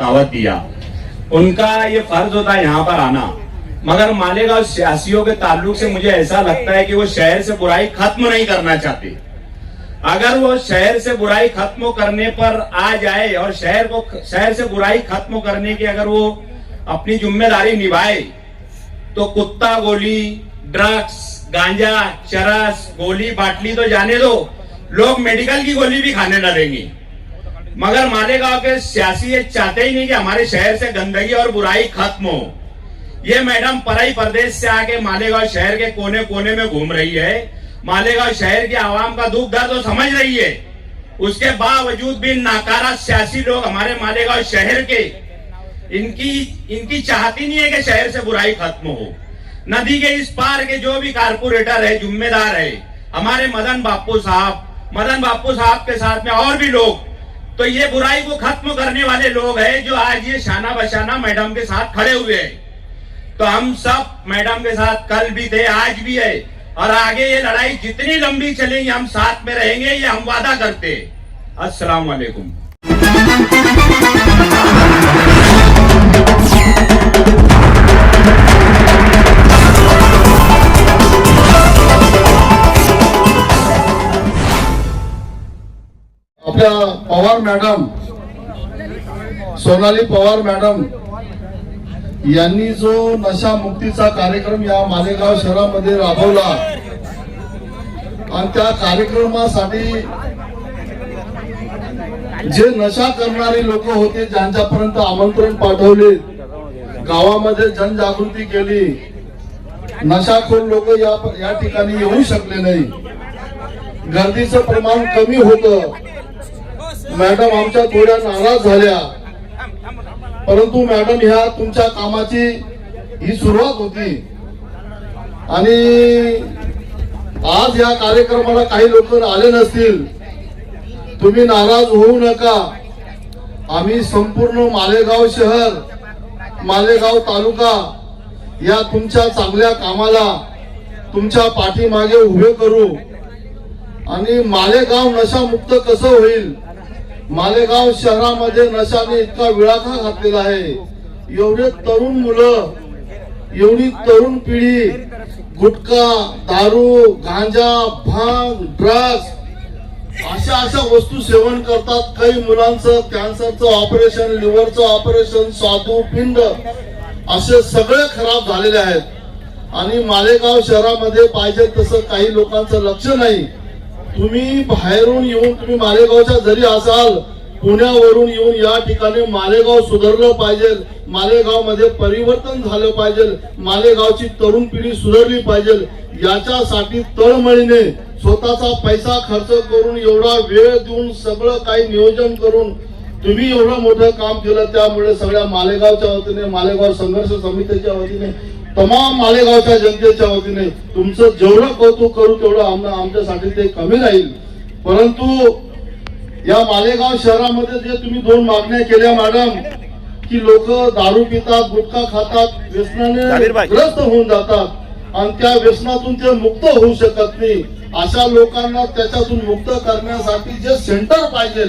दावत दिया। उनका ये फर्ज होता है यहाँ पर आना, मगर मालेगांव सियासियों के ताल्लुक से मुझे ऐसा लगता है कि वो शहर से बुराई खत्म नहीं करना चाहते। अगर वो शहर से बुराई खत्म करने पर आ जाए और शहर से बुराई खत्म करने की अगर वो अपनी जिम्मेदारी निभाए तो कुत्ता गोली, ड्रग्स, गांजा, चरस, गोली बाटली तो जाने दो, लोग मेडिकल की गोली भी खाने न देंगे। मगर मालेगांव के सियासी ये चाहते ही नहीं कि हमारे शहर से गंदगी और बुराई खत्म हो। ये मैडम पराई प्रदेश से आके मालेगांव शहर के कोने कोने में घूम रही है, मालेगांव शहर के आवाम का दुख दर्द तो समझ रही है। उसके बावजूद भी नाकारा सियासी लोग हमारे मालेगांव शहर के इनकी चाहती नहीं है कि शहर से बुराई खत्म हो। नदी के इस पार के जो भी कारपोरेटर है, जिम्मेदार है, हमारे मदन बापू साहब के साथ में और भी लोग, तो ये बुराई को खत्म करने वाले लोग हैं जो आज ये शाना बशाना मैडम के साथ खड़े हुए हैं। तो हम सब मैडम के साथ कल भी थे, आज भी है, और आगे ये लड़ाई जितनी लंबी चलेगी हम साथ में रहेंगे, ये हम वादा करते हैं। अस्सलाम वालेकुम। आपल्या पवार मॅडम, सोनाली पवार मॅडम यांनी जो नशा मुक्तीचा कार्यक्रम या मालेगाव शहरामध्ये राबवला आणि त्या कार्यक्रमासाठी जे नशा करणारे लोक होते ज्यांच्यापर्यंत आमंत्रण पाठवले, गावामध्ये जनजागृती केली, नशाखोर लोक या ठिकाणी येऊ शकले नाही, गर्दीचं प्रमाण कमी होतं। मॅडम आमच्या थोड्या नाराज झाल्या, परंतु मॅडम ह्या तुमच्या कामाची ही सुरुवात होती आणि आज या कार्यक्रमाला काही लोक आले नसतील, तुम्ही नाराज होऊ नका। आम्ही संपूर्ण मालेगाव शहर, मालेगाव तालुका या तुमच्या चांगल्या कामाला तुमच्या पाठीमागे उभे करू आणि मालेगाव नशामुक्त कसं होईल। मालेगाव शहरामध्ये नशाने इतका विळखा घातलेला आहे, एवढे तरुण मुलं, एवढी तरुण पिढी गुटखा, दारू, गांजा, भांग, ड्रग्स अशा वस्तू सेवन करतात। काही मुलांचं कॅन्सरचं ऑपरेशन, लिव्हरचं ऑपरेशन, स्वादुपिंड असे सगळे खराब झालेले आहेत आणि मालेगाव शहरामध्ये पाहिजे तसं काही लोकांचं लक्ष नाही। तुम्ही बाहेरून येऊन, तुम्ही मालेगावच्या जरी असाल, पुण्यावरून येऊन या ठिकाणी मालेगाव सुधारलं पाहिजे, मालेगाव मध्ये परिवर्तन झालं पाहिजे, मालेगावची तरुण पिढी सुधारली पाहिजे, याच्यासाठी तळमळीने स्वतःचा पैसा खर्च करून, एवढा वेळ देऊन, सगळं काही नियोजन करून तुम्ही एवढं मोठं काम केलं। त्यामुळे सगळ्या मालेगावच्या वतीने, मालेगाव संघर्ष समितीच्या वतीने, तमाम मालेगावच्या जनतेच्या वतीने तुमचं जेवढं कौतुक करू तेवढं आमच्यासाठी ते कमी राहील। परंतु या मालेगाव शहरामध्ये जे तुम्ही दोन मागण्या केल्या मॅडम, की लोक दारू पितात, गुटखा खातात, व्यसनाने ग्रस्त होऊन जातात आणि त्या व्यसनातून ते मुक्त होऊ शकत नाही, अशा लोकांना त्याच्यातून मुक्त करण्यासाठी जे सेंटर पाहिजे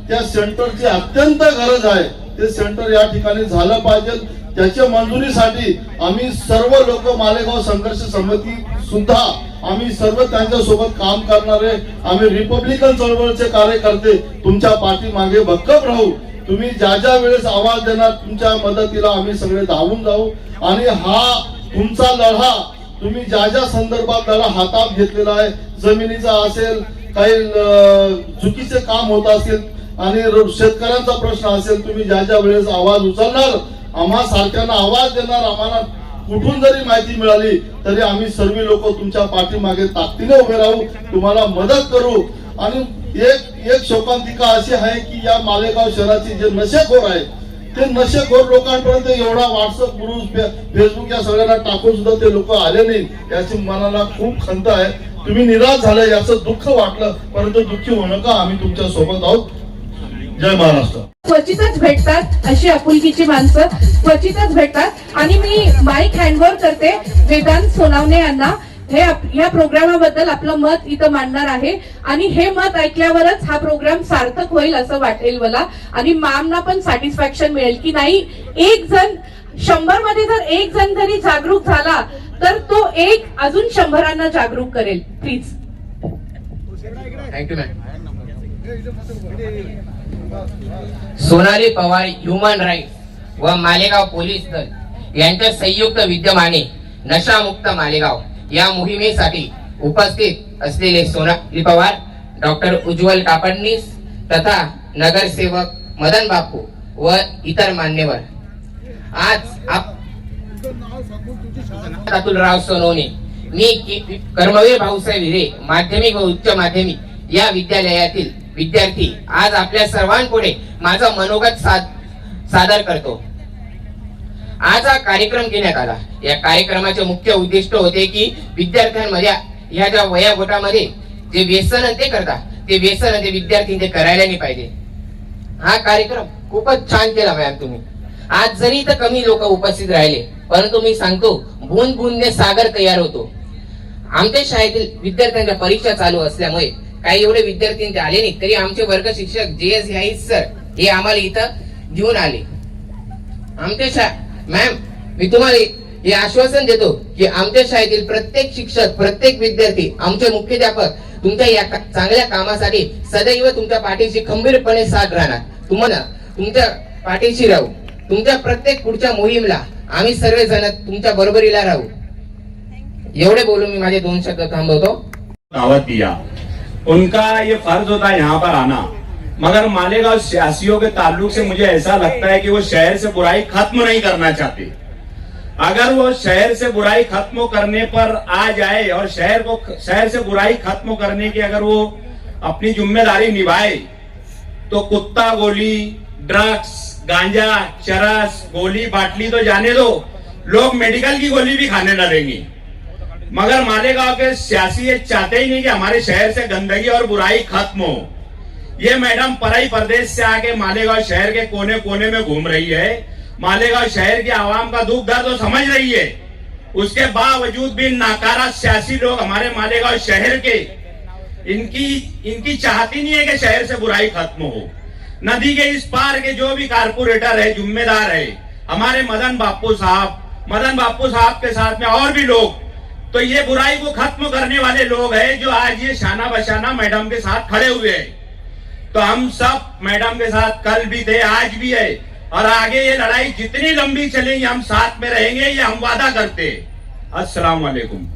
त्या सेंटरची अत्यंत गरज आहे। ते सेंटर या ठिकाणी झालं पाहिजे। त्याच्या मंजुरीसाठी आम्ही सर्व लोक, मालेगाव संघर्ष समिती सुद्धा आम्ही सर्व त्यांच्या सोबत काम करणारे, आम्ही रिपब्लिकन चळवळीचे कार्यकर्ते तुमच्या पाठीमागे भक्कम राहू। तुम्ही ज्या वेळेस आवाज देणार तुमच्या मदतीला आम्ही सगळे धावून जाऊ आणि हा तुमचा लढा, तुम्ही ज्या संदर्भात लढा हातात घेतलेला आहे, जमिनीचा असेल, काही चुकीचे काम होत असेल आणि शेतकऱ्यांचा प्रश्न असेल, तुम्ही ज्या वेळेस आवाज उचलणार, आम्हा सारख्यांना आवाज देणार, आम्हाला कुठून जरी माहिती मिळाली तरी आम्ही सर्व लोक तुमच्या पाठीमागे ताकदीने उभे राहू, तुम्हाला मदत करू। आणि एक शोकांतिका अशी आहे की या मालेगाव शहराची जे नशेखोर आहे ते नशेखोर लोकांपर्यंत एवढा व्हॉट्सअप, ग्रुप, फेसबुक या सगळ्यांना टाकून सुद्धा ते लोक आले नाही, याची मनाला खूप खंत आहे। तुम्ही निराश झाले याचं दुःख वाटलं, परंतु दुःखी होऊ नका, आम्ही तुमच्या सोबत आहोत। जय महाराष्ट्र। क्वचितच भेटतात अशी आपुलकीची माणसं, क्वचितच भेटतात आणि मी माईक हँडओव्हर करते वेदांत सोनावणे यांना। ह्या प्रोग्रामाबद्दल आपलं मत इथं मांडणार आहे आणि हे मत ऐकल्यावरच हा प्रोग्राम सार्थक होईल असं वाटेल मला आणि मॅमना पण सॅटिस्फॅक्शन मिळेल की नाही, एक जण 100 मध्ये जर एक जण जरी जागरूक झाला तर तो एक अजून 100 जागरूक करेल. Please. Thank you ma'am. Sonali Pawar human rights व मालेगाव पोलीस दल यांच्या संयुक्त विद्यमाने नशामुक्त मालेगाव या मोहिमेसाठी उपस्थित असलेले सोनाली पवार, डॉक्टर उज्ज्वल कापडनीस तथा नगरसेवक मदन बापू व इतर मान्यवर, आज अतुलराव सोनवणे, मी कर्मवीर भाऊसाहेब हिरे माध्यमिक व उच्च माध्यमिक या विद्यालयातील विद्यार्थी आज आपल्या सर्वांपुढे माझा मनोगत सादर करतो. आज हा कार्यक्रम घेण्यात आला. या कार्यक्रमाचे मुख्य उद्दिष्ट होते की विद्यार्थ्यांमध्ये ह्या ज्या वयोगटामध्ये जे व्यसन ते करतात ते व्यसन ते विद्यार्थी ते करायला नाही पाहिजे. हा कार्यक्रम खूपच छान केला मॅम तुम्ही. आज जरी इथं कमी लोक उपस्थित राहिले परंतु मी सांगतो बूंद बूंदने सागर तयार होतो. आमच्या शाळेतील विद्यार्थ्यांच्या परीक्षा चालू असल्यामुळे काही एवढे विद्यार्थी आले नाही, तरी आमचे वर्ग शिक्षक JS ह्याईत सर हे आम्हाला इथं घेऊन आले. आमच्या मॅम, मी तुम्हाला हे आश्वासन देतो की आमच्या शाळेतील प्रत्येक शिक्षक, प्रत्येक विद्यार्थी, आमचे मुख्याध्यापक तुमच्या या चांगल्या कामासाठी सदैव तुमच्या पाठीशी खंबीरपणे साथ राहणार. तुम्हाला तुमच्या पाठीशी राहू. तुमच्या प्रत्येक पुढच्या मोहीमला आम्ही सर्वजण तुमच्या बरोबरीला राहू. एवढे बोलून मी माझे 2 शब्द थांबवतो. दावत दिया, उनका ये फर्ज होता है यहाँ पर आना, मगर मालेगांव सियासियों के ताल्लुक से मुझे ऐसा लगता है कि वो शहर से बुराई खत्म नहीं करना चाहते. अगर वो शहर से बुराई खत्म करने पर आ जाए और शहर से बुराई खत्म करने की अगर वो अपनी जिम्मेदारी निभाए तो कुत्ता गोली, ड्रग्स, गांजा, चरस, गोली बाटली तो जाने दो, लोग मेडिकल की गोली भी खाने लगेंगे. मगर मालेगांव के सियासी ये चाहते ही नहीं कि हमारे शहर से गंदगी और बुराई खत्म हो. ये मैडम पराई प्रदेश से आके मालेगांव शहर के कोने कोने में घूम रही है. मालेगांव शहर की आवाम का दुख दर्द तो समझ रही है. उसके बावजूद भी नाकारा सियासी लोग हमारे मालेगांव शहर के इनकी चाहती नहीं है कि शहर से बुराई खत्म हो. नदी के इस पार के जो भी कारपोरेटर है, जिम्मेदार है, हमारे मदन बापू साहब के साथ में और भी लोग, तो ये बुराई को खत्म करने वाले लोग हैं जो आज ये शाना बशाना मैडम के साथ खड़े हुए हैं. तो हम सब मैडम के साथ कल भी थे, आज भी है, और आगे ये लड़ाई जितनी लंबी चलेगी हम साथ में रहेंगे, ये हम वादा करते हैं. अस्सलाम वालेकुम.